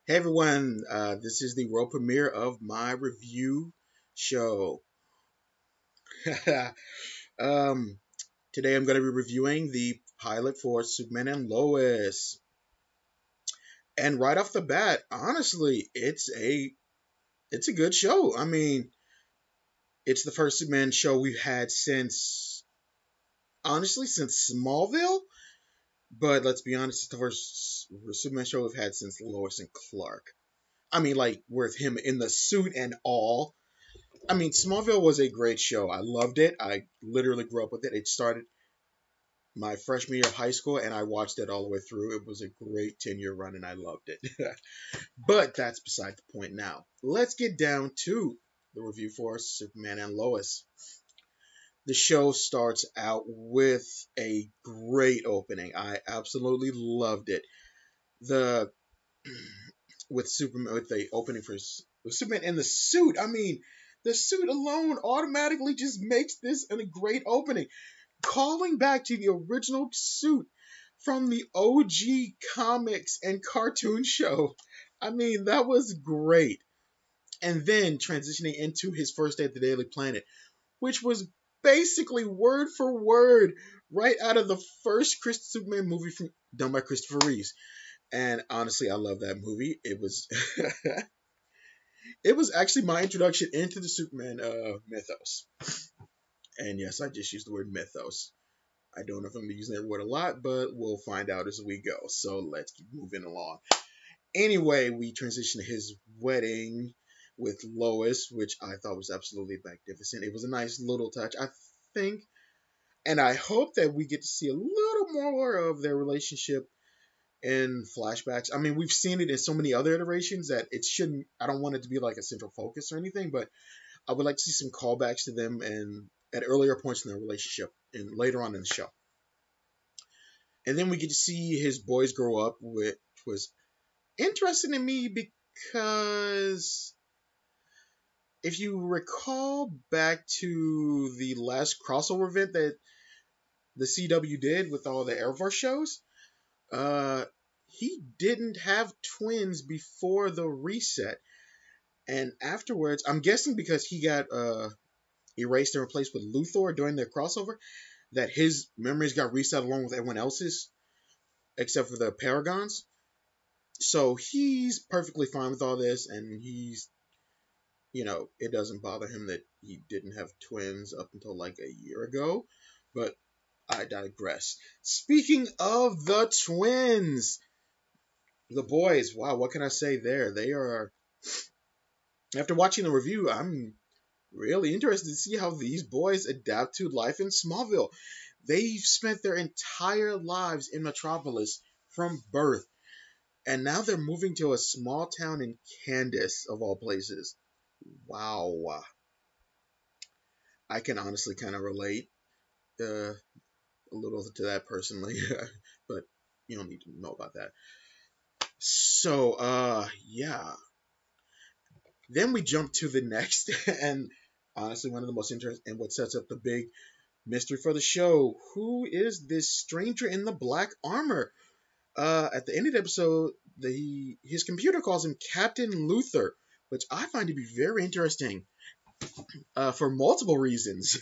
Hey everyone, this is the world premiere of my review show. um, Today I'm going to be reviewing the pilot for Superman and Lois. And right off the bat, honestly, it's a good show. I mean, it's the first Superman show we've had since Smallville. But let's be honest, it's the first Superman show we've had since Lois and Clark. I mean, like with him in the suit and all. I mean, Smallville was a great show. I loved it. I literally grew up with it. It started my freshman year of high school, and I watched it all the way through. It was a great 10-year run, and I loved it. But that's beside the point now. Let's get down to the review for Superman and Lois. The show starts out with a great opening. I absolutely loved it. The with Superman with the opening with Superman in the suit. I mean, the suit alone automatically just makes this a great opening. Calling back to the original suit from the OG comics and cartoon show. I mean, that was great. And then transitioning into his first day at the Daily Planet, which was basically word for word right out of the first Superman movie done by Christopher Reeves. And honestly, I love that movie. It was it was actually my introduction into the Superman mythos. And yes, I just used the word mythos. I don't know if I'm going to be using that word a lot, but we'll find out as we go. So let's keep moving along. Anyway, we transition to his wedding with Lois, which I thought was absolutely magnificent. It was a nice little touch, I think. And I hope that we get to see a little more of their relationship in flashbacks. I mean, we've seen it in so many other iterations that it shouldn't, I don't want it to be like a central focus or anything, but I would like to see some callbacks to them and at earlier points in their relationship and later on in the show. And then we get to see his boys grow up, which was interesting to me because if you recall back to the last crossover event that the CW did with all the Arrowverse shows, uh, he didn't have twins before the reset. And afterwards, I'm guessing because he got erased and replaced with Luthor during their crossover, that his memories got reset along with everyone else's, except for the Paragons. So he's perfectly fine with all this, and it doesn't bother him that he didn't have twins up until like a year ago. But I digress. Speaking of the twins, the boys, wow, what can I say there? They are, after watching the review, I'm really interested to see how these boys adapt to life in Smallville. They've spent their entire lives in Metropolis from birth, and now they're moving to a small town in Kansas, of all places. Wow. I can honestly kind of relate a little to that personally, but you don't need to know about that. So, yeah. Then we jump to the next, and honestly, one of the most interesting, and what sets up the big mystery for the show. Who is this stranger in the black armor? At the end of the episode, his computer calls him Captain Luther, which I find to be very interesting for multiple reasons.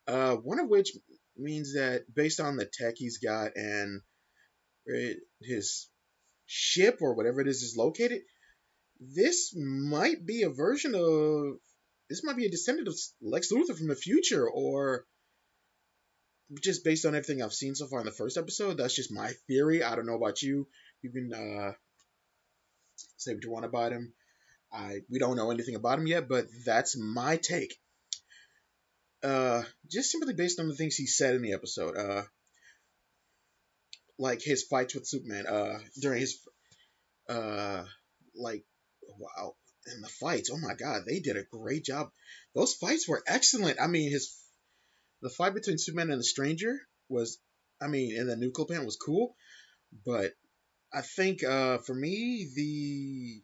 One of which means that based on the tech he's got and where his ship or whatever it is located, this might be a version of this might be a descendant of Lex Luthor from the future, or just based on everything I've seen so far in the first episode. That's just my theory. I don't know about you. You can say what you want about him. We don't know anything about him yet, but that's my take. Just simply based on the things he said in the episode. Like his fights with Superman. During his uh, like wow, and the fights. Oh my God, they did a great job. Those fights were excellent. I mean, his the fight between Superman and the Stranger was, I mean, in the nuclear plant was cool, but I think for me the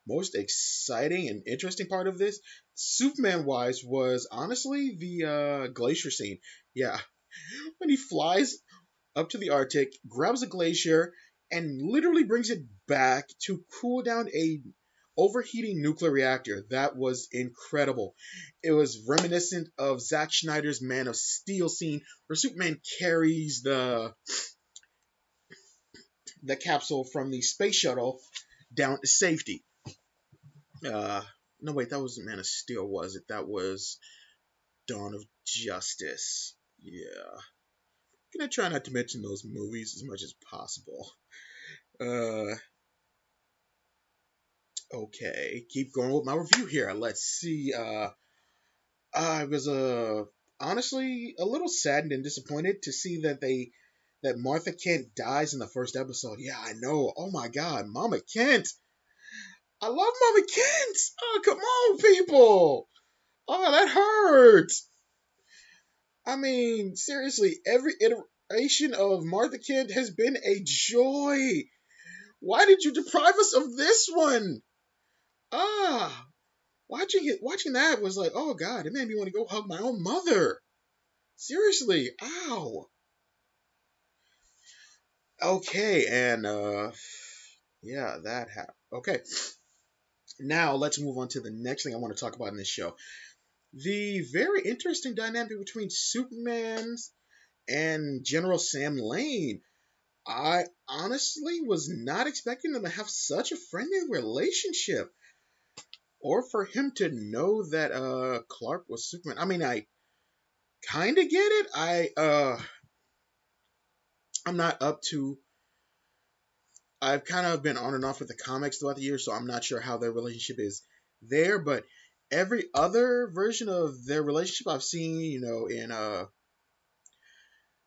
most exciting and interesting part of this, Superman wise, was honestly the glacier scene. Yeah, when he flies up to the Arctic, grabs a glacier, and literally brings it back to cool down a overheating nuclear reactor. That was incredible. It was reminiscent of Zack Snyder's Man of Steel scene where Superman carries the capsule from the space shuttle down to safety. Uh, no, wait, that wasn't Man of Steel, was it? That was Dawn of Justice. Yeah. I'm gonna try not to mention those movies as much as possible. Uh, okay, keep going with my review here. Let's see. I was honestly a little saddened and disappointed to see that Martha Kent dies in the first episode. Yeah, I know. Oh my God, Mama Kent. I love Mama Kent. Oh, come on, people. Oh, that hurts. I mean, seriously, every iteration of Martha Kent has been a joy. Why did you deprive us of this one? Ah, watching that was like, oh God, it made me want to go hug my own mother. Seriously, ow. Okay, and yeah, that happened. Okay, now let's move on to the next thing I want to talk about in this show. The very interesting dynamic between Superman and General Sam Lane. I honestly was not expecting them to have such a friendly relationship, or for him to know that Clark was Superman. I mean, I kind of get it. I'm not up to. I've kind of been on and off with the comics throughout the years, so I'm not sure how their relationship is there. But every other version of their relationship I've seen, in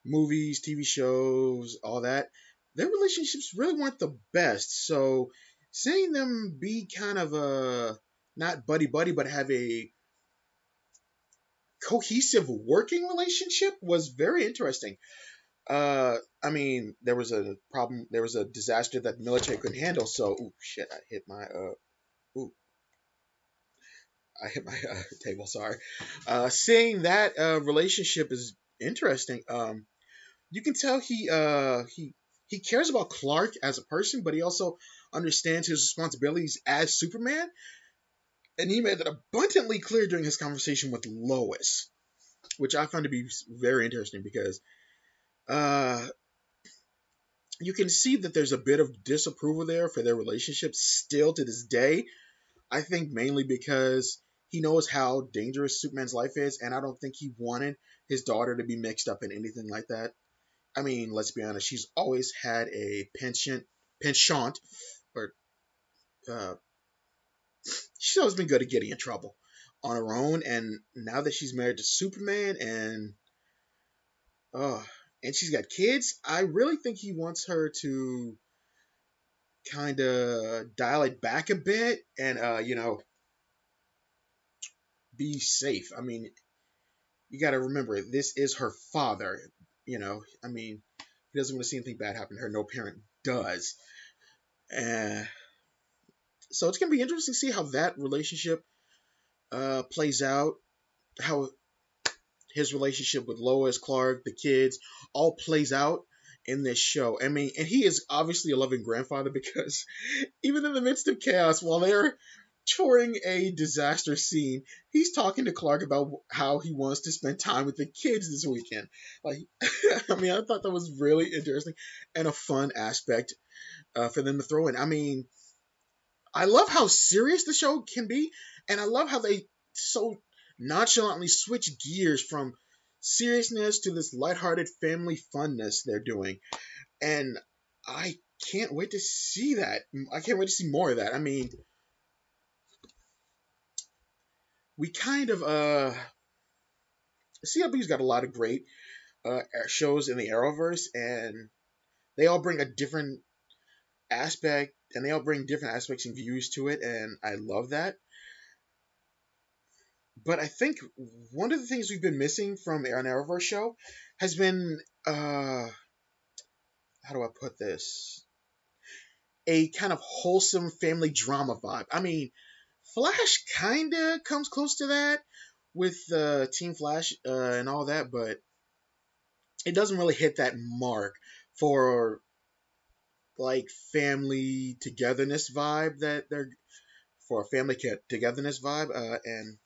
movies, TV shows, all that, their relationships really weren't the best. So seeing them be kind of a not buddy buddy, but have a cohesive working relationship was very interesting. I mean, there was a problem. There was a disaster that the military couldn't handle. So, ooh, shit! Ooh, I hit my table. Sorry. Seeing that relationship is interesting. You can tell he cares about Clark as a person, but he also understands his responsibilities as Superman, and he made that abundantly clear during his conversation with Lois, which I found to be very interesting because uh, you can see that there's a bit of disapproval there for their relationship still to this day. I think mainly because he knows how dangerous Superman's life is, and I don't think he wanted his daughter to be mixed up in anything like that. I mean, let's be honest, she's always had a penchant, or uh, she's always been good at getting in trouble on her own. And now that she's married to Superman, uh, and she's got kids, I really think he wants her to kind of dial it back a bit and be safe. I mean, you got to remember this is her father. I mean, he doesn't want to see anything bad happen to her. No parent does. Uh, so it's gonna be interesting to see how that relationship plays out. How his relationship with Lois, Clark, the kids, all plays out in this show. I mean, and he is obviously a loving grandfather because even in the midst of chaos, while they're touring a disaster scene, he's talking to Clark about how he wants to spend time with the kids this weekend. Like, I mean, I thought that was really interesting and a fun aspect for them to throw in. I mean, I love how serious the show can be, and I love how they so nonchalantly switch gears from seriousness to this lighthearted family funness they're doing. And I can't wait to see that. I can't wait to see more of that. I mean, we kind of CLB's got a lot of great shows in the Arrowverse, and they all bring a different aspect, and they all bring different aspects and views to it, and I love that. But I think one of the things we've been missing from an Arrowverse show has been how do I put this? A kind of wholesome family drama vibe. I mean, Flash kinda comes close to that with Team Flash and all that, but it doesn't really hit that mark for like family togetherness vibe that they're for a family togetherness vibe. And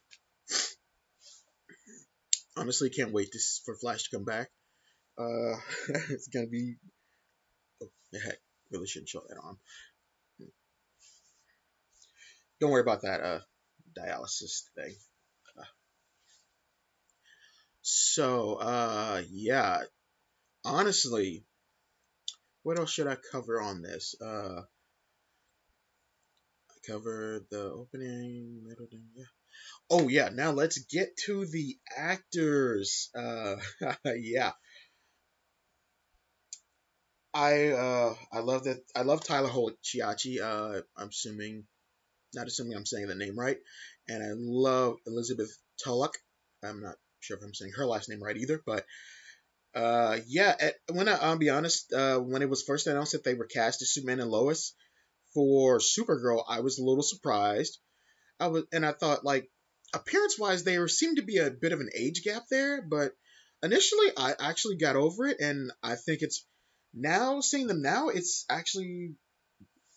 honestly, can't wait for Flash to come back. Uh, it's gonna be heck. Really shouldn't show that on. Don't worry about that dialysis thing. Uh, yeah. Honestly, what else should I cover on this? I covered the opening, middle, yeah. Oh yeah, now let's get to the actors. Yeah, I love that. I love Tyler Holt Chiachi. I'm assuming, not assuming I'm saying the name right, and I love Elizabeth Tulloch. I'm not sure if I'm saying her last name right either, but yeah. I'll be honest, when it was first announced that they were cast as Superman and Lois for Supergirl, I was a little surprised. I thought like appearance wise there seemed to be a bit of an age gap there, but initially I actually got over it, and I think it's now seeing them now it's actually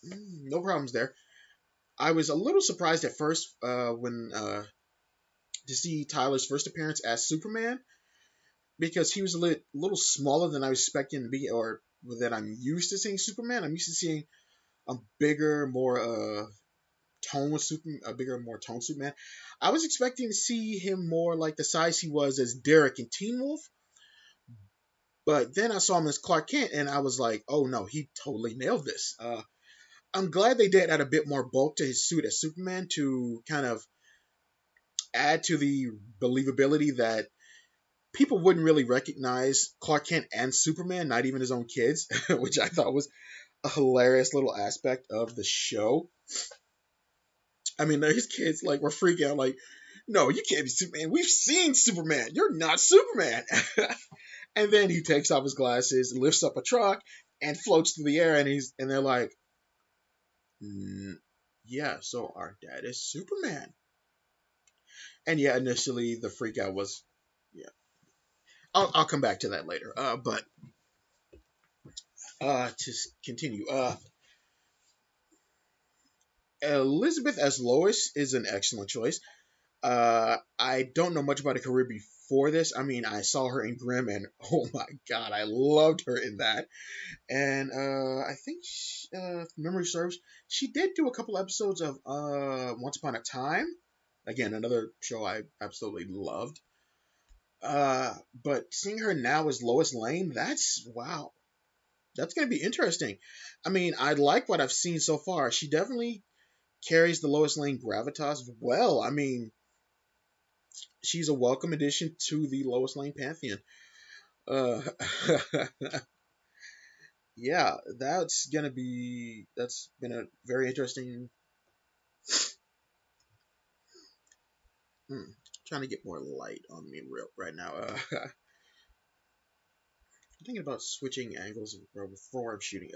no problems there. I was a little surprised at first when to see Tyler's first appearance as Superman because he was little smaller than I was expecting to be, or that I'm used to seeing Superman. I'm used to seeing a bigger, more a bigger, more toned Superman. I was expecting to see him more like the size he was as Derek in Teen Wolf, but then I saw him as Clark Kent, and I was like, oh no, he totally nailed this. I'm glad they did add a bit more bulk to his suit as Superman to kind of add to the believability that people wouldn't really recognize Clark Kent and Superman, not even his own kids, which I thought was a hilarious little aspect of the show. I mean, his kids like were freaking out, like, "No, you can't be Superman. We've seen Superman. You're not Superman." And then he takes off his glasses, lifts up a truck, and floats through the air. And they're like, "Yeah, so our dad is Superman." And yeah, initially the freak out was, yeah. I'll come back to that later. But to continue, Elizabeth as Lois is an excellent choice. I don't know much about her career before this. I mean, I saw her in Grimm, and oh my god, I loved her in that. And I think, if memory serves, she did do a couple episodes of Once Upon a Time. Again, another show I absolutely loved. But seeing her now as Lois Lane, that's wow. That's gonna be interesting. I mean, I like what I've seen so far. She definitely carries the Lois Lane gravitas well. I mean, she's a welcome addition to the Lois Lane pantheon. Uh, yeah, that's been a very interesting. Hmm, trying to get more light on me real right now. I'm thinking about switching angles before I'm shooting.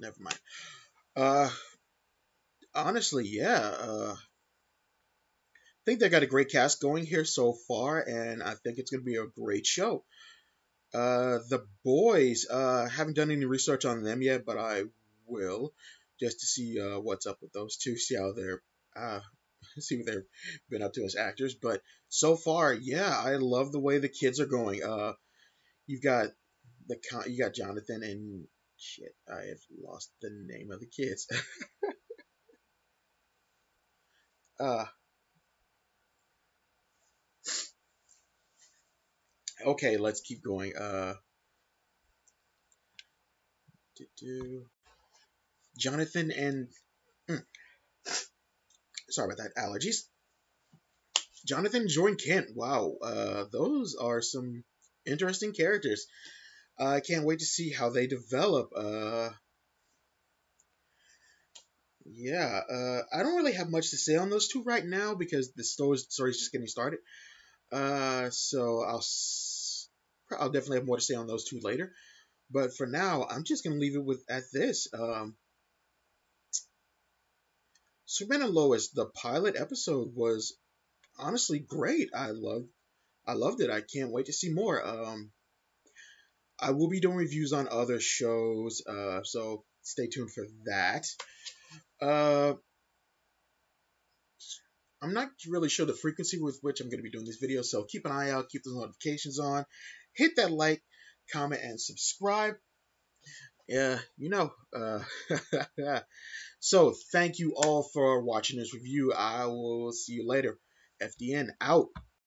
Never mind. Uh, honestly, yeah. I think they got a great cast going here so far, and I think it's gonna be a great show. The boys, haven't done any research on them yet, but I will just to see what's up with those two, see how they're uh, see what they've been up to as actors. But so far, yeah, I love the way the kids are going. You've got you got Jonathan and shit. I have lost the name of the kids. uh, okay, let's keep going. Jonathan and mm, sorry about that, allergies. Jonathan Jordan Kent. Wow, those are some interesting characters. I can't wait to see how they develop. Yeah, I don't really have much to say on those two right now because the story's just getting started. So I'll definitely have more to say on those two later. But for now, I'm just gonna leave it with at this. Superman and Lois, the pilot episode was honestly great. I loved it. I can't wait to see more. I will be doing reviews on other shows, so stay tuned for that. Uh, I'm not really sure the frequency with which I'm going to be doing these videos, so keep an eye out, keep those notifications on, hit that like, comment, and subscribe. Yeah, so thank you all for watching this review. I will see you later. FDN out.